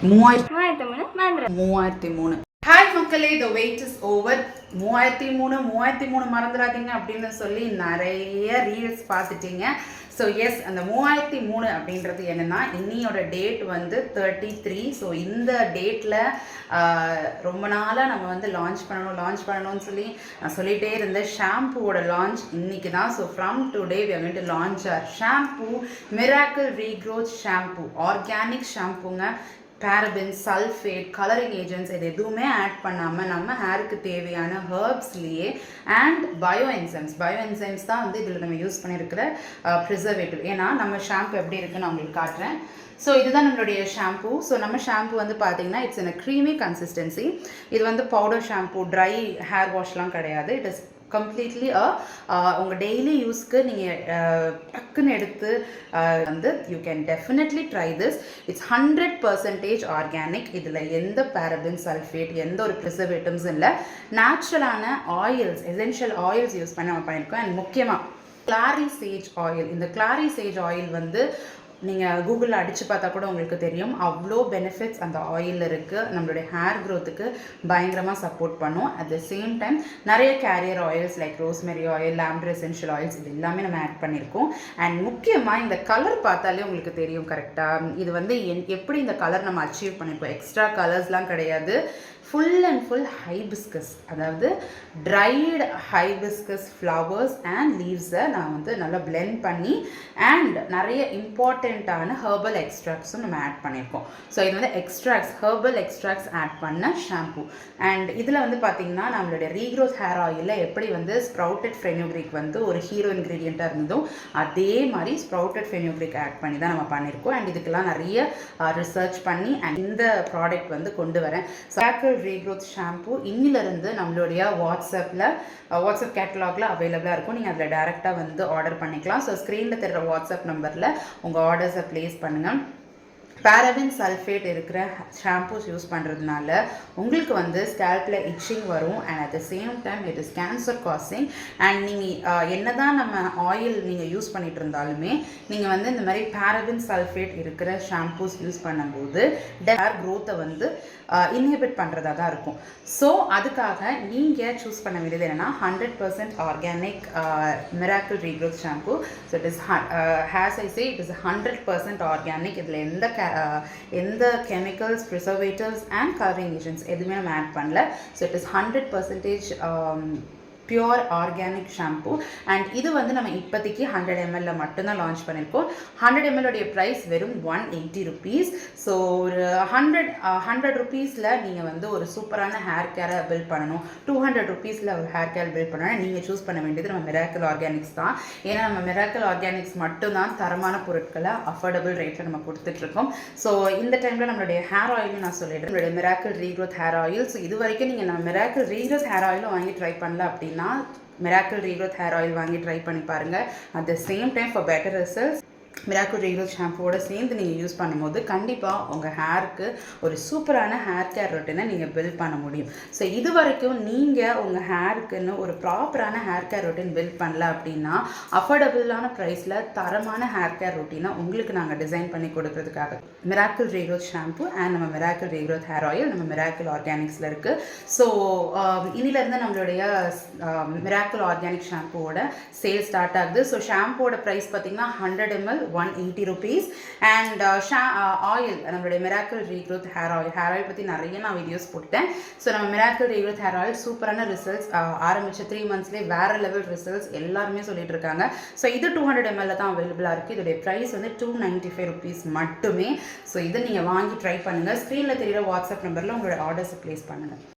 3003. Hi மக்களே, the weight is over. 3003 மறந்துடாதீங்க அப்படின்னு சொல்லி நிறைய ரீல்ஸ் பார்த்துட்டீங்க. ஸோ எஸ், அந்த 3003 அப்படின்றது என்னென்னா இன்னியோட டேட் வந்து 33. ஸோ இந்த டேட்டில் ரொம்ப நாளாக நம்ம வந்து லான்ச் பண்ணணும்னு சொல்லி நான் சொல்லிகிட்டே இருந்தேன். ஷாம்புவோட லான்ச் இன்றைக்கி தான். So from today we are going to launch our shampoo, miracle regrowth shampoo, organic ஷாம்புங்க. பேரபின்ஸ், சல்ஃபேட், கலரிங் ஏஜென்ட்ஸ் இது எதுவுமே ஆட் பண்ணாமல் நம்ம ஹேருக்கு தேவையான ஹர்ப்ஸ்லேயே அண்ட் பயோ என்சைம்ஸ் தான் வந்து இதில் நம்ம யூஸ் பண்ணியிருக்கிற ப்ரிசர்வேட்டிவ். ஏன்னா நம்ம ஷாம்பு எப்படி இருக்குன்னு நான் உங்களுக்கு காட்டுறேன். ஸோ இதுதான் நம்மளுடைய ஷாம்பு. ஸோ நம்ம ஷாம்பு வந்து பார்த்தீங்கன்னா it's in a creamy consistency. இது வந்து பவுடர் ஷாம்பு, ட்ரை ஹேர் வாஷ்லாம் கிடையாது. இட் இஸ் கம்ப்ளீட்லி உங்கள் டெய்லி யூஸ்க்கு நீங்கள் டக்குன்னு எடுத்து வந்து you can definitely try this. It's 100% organic. இதில் எந்த பேரபின், சல்ஃபேட், எந்த ஒரு ப்ரிசர்வேட்டிவ்ஸும் இல்லை. நேச்சுரலான ஆயில்ஸ், எசென்ஷியல் ஆயில்ஸ் யூஸ் பண்ணி நம்ம பண்ணியிருக்கோம். அண்ட் முக்கியமாக கிளாரி சேஜ் ஆயில். இந்த கிளாரி சேஜ் ஆயில் வந்து நீங்கள் கூகுளில் அடித்து பார்த்தா கூட உங்களுக்கு தெரியும். அவ்வளோ பெனிஃபிட்ஸ் அந்த ஆயிலில் இருக்குது. நம்மளுடைய ஹேர் க்ரோத்துக்கு பயங்கரமாக சப்போர்ட் பண்ணும். அட் த சேம் டைம் நிறைய carrier oils like rosemary oil, லாம்ப்டர் எசென்ஷியல் ஆயில்ஸ் இது எல்லாமே நம்ம ஆட் பண்ணியிருக்கோம். அண்ட் முக்கியமாக இந்த கலர் பார்த்தாலே உங்களுக்கு தெரியும் கரெக்டாக. இது வந்து எப்படி இந்த கலர் நம்ம அச்சீவ் பண்ணியிருக்கோம். எக்ஸ்ட்ரா கலர்ஸ்லாம் கிடையாது. ஃபுல் அண்ட் ஃபுல் ஹைபிஸ்கஸ், அதாவது ட்ரைடு ஹைபிஸ்கஸ் ஃப்ளவர்ஸ் அண்ட் லீவ்ஸை நான் வந்து நல்லா பிளெண்ட் பண்ணி அண்ட் நிறைய இம்பார்ட்டண்ட்டான ஹெர்பல் எக்ஸ்ட்ராக்ட்ஸும் நம்ம ஆட் பண்ணியிருக்கோம். ஸோ இது வந்து ஹெர்பல் எக்ஸ்ட்ராக்ட்ஸ் ஆட் பண்ண ஷாம்பு. அண்ட் இதில் வந்து பார்த்திங்கன்னா நம்மளுடைய ரீக்ரோத் ஹேர் ஆயிலில் எப்படி வந்து ஸ்ப்ரவுட்டட் ஃபெனுக்ரிக் வந்து ஒரு ஹீரோ இன்க்ரீடியண்ட்டாக இருந்ததும் அதே மாதிரி ஸ்ப்ரவுட்டட் ஃபெனுக்ரிக் ஆட் பண்ணி தான் நம்ம பண்ணியிருக்கோம். அண்ட் இதுக்கெல்லாம் நிறைய ரிசர்ச் பண்ணி அண்ட் இந்த ப்ராடக்ட் வந்து கொண்டு வரேன். மிராக்கிள் ரீக்ரோத் ஷாம்பு இன்னிலிருந்து நம்மளுடைய வாட்ஸ்அப் கேட்டலாகில் அவைலபிளாக இருக்கும். நீங்கள் அதில் டேரெக்டாக வந்து ஆர்டர் பண்ணிக்கலாம். ஸோ ஸ்க்ரீனில் தெரிகிற வாட்ஸ்அப் நம்பரில் உங்கள் ஆர்டர்ஸை ப்ளேஸ் பண்ணுங்கள். பேரபின், சல்ஃபேட் இருக்கிற ஷாம்பூஸ் யூஸ் பண்ணுறதுனால உங்களுக்கு வந்து ஸ்கேல்பில் இச்சிங் வரும். And at the same time it is cancer causing. And நீங்கள் என்ன தான் நம்ம ஆயில் நீங்கள் யூஸ் பண்ணிகிட்டு இருந்தாலுமே நீங்கள் வந்து இந்த மாதிரி பேரபின், சல்ஃபேட் இருக்கிற ஷாம்பூஸ் யூஸ் பண்ணும்போது ஹேர் க்ரோத்தை வந்து இன்ஹிபிட் பண்ணுறதா தான் இருக்கும். ஸோ அதுக்காக நீங்கள் சூஸ் பண்ண வேண்டியது என்னென்னா 100% organic miracle regrowth shampoo. So it is has I say it is 100% organic. இதில் எந்த chemicals, preservatives and colouring agents எதுவுமே நம்ம ஆட் பண்ணல. So it is 100% pure organic shampoo. And இது வந்து நம்ம இப்போதைக்கு 100 ml மட்டும்தான் லான்ச் பண்ணியிருக்கோம். 100 ml உடைய ப்ரைஸ் வெறும் 180 rupees. ஸோ ஒரு 100 rupeesல நீங்கள் வந்து ஒரு சூப்பரான ஹேர் கேரை பில்ட் பண்ணணும், 200 rupeesல ஒரு ஹேர் கேர் பில்ட் பண்ணணும். நீங்கள் சூஸ் பண்ண வேண்டியது நம்ம மிராக்கிள் ஆர்கானிக்ஸ் தான். ஏன்னா நம்ம மிராக்கிள் ஆர்கானிக்ஸ் மட்டும்தான் தரமான பொருட்களை அஃபோர்டபுள் ரேட்டில் நம்ம கொடுத்துட்ருக்கோம். ஸோ இந்த டைமில் நம்மளுடைய ஹேர் ஆயிலும் நான் சொல்லிடுறேன். நம்மளுடைய miracle regrowth hair oil. So இது வரைக்கும் நீங்கள் நம்ம மிராக்கிள் ரீக்ரோத் ஹேர் ஆயிலும் வாங்கி ட்ரை பண்ணல அப்படின்னா மிராக்கிள் ரீக்ரோத் ஹேர் ஆயில் வாங்கி ட்ரை பண்ணி பாருங்கள். At the same time for better results miracle regrowth ஷாம்புவோட சேர்ந்து நீங்கள் யூஸ் பண்ணும்போது கண்டிப்பாக உங்கள் ஹேருக்கு ஒரு சூப்பரான ஹேர் கேர் ரொட்டீனை நீங்கள் பில்ட் பண்ண முடியும். ஸோ இது வரைக்கும் நீங்கள் உங்கள் ஹேருக்குன்னு ஒரு ப்ராப்பரான ஹேர் கேர் ரொட்டீன் பில்ட் பண்ணல அப்படின்னா அஃபோர்டபுளான ப்ரைஸில் தரமான ஹேர் கேர் ரொட்டீனை உங்களுக்கு நாங்கள் டிசைன் பண்ணி கொடுக்கறதுக்காக மிராக்கிள் ரீக்ரோத் ஷாம்பு அண்ட் நம்ம மிராக்கிள் ரீக்ரோத் ஹேர் ஆயில் நம்ம மிராக்கிள் ஆர்கானிக்ஸில் இருக்குது. ஸோ இனிலேருந்து நம்மளுடைய மிராக்கிள் ஆர்கானிக் ஷாம்புவோட சேல் ஸ்டார்ட் ஆகுது. ஸோ ஷாம்புவோட ப்ரைஸ் பார்த்திங்கன்னா 100 ml 180 rupees. அண்ட் ஆயில் நம்மளுடைய மிராக்கிள் ரீக்ரோத் ஹேர் ஆயில் பற்றி நிறைய நான் வீடியோஸ் போட்டேன். ஸோ நம்ம மிராக்கிள் ரீக்ரோத் ஹேர் ஆயில் சூப்பரான ரிசல்ட்ஸ் ஆரம்பித்த 3 monthsலேயே வேறு லெவல் ரிசல்ட்ஸ் எல்லாருமே சொல்லிட்டு இருக்காங்க. ஸோ இது 200 ml தான் அவைலபிளாக இருக்குது. இதோடைய ப்ரைஸ் வந்து 295 rupees மட்டுமே. ஸோ இதை நீங்கள் வாங்கி ட்ரை பண்ணுங்கள். ஸ்க்ரீனில் தெரிகிற வாட்ஸ்அப் நம்பரில் உங்களோட ஆர்டர்ஸை ப்ளேஸ் பண்ணுங்கள்.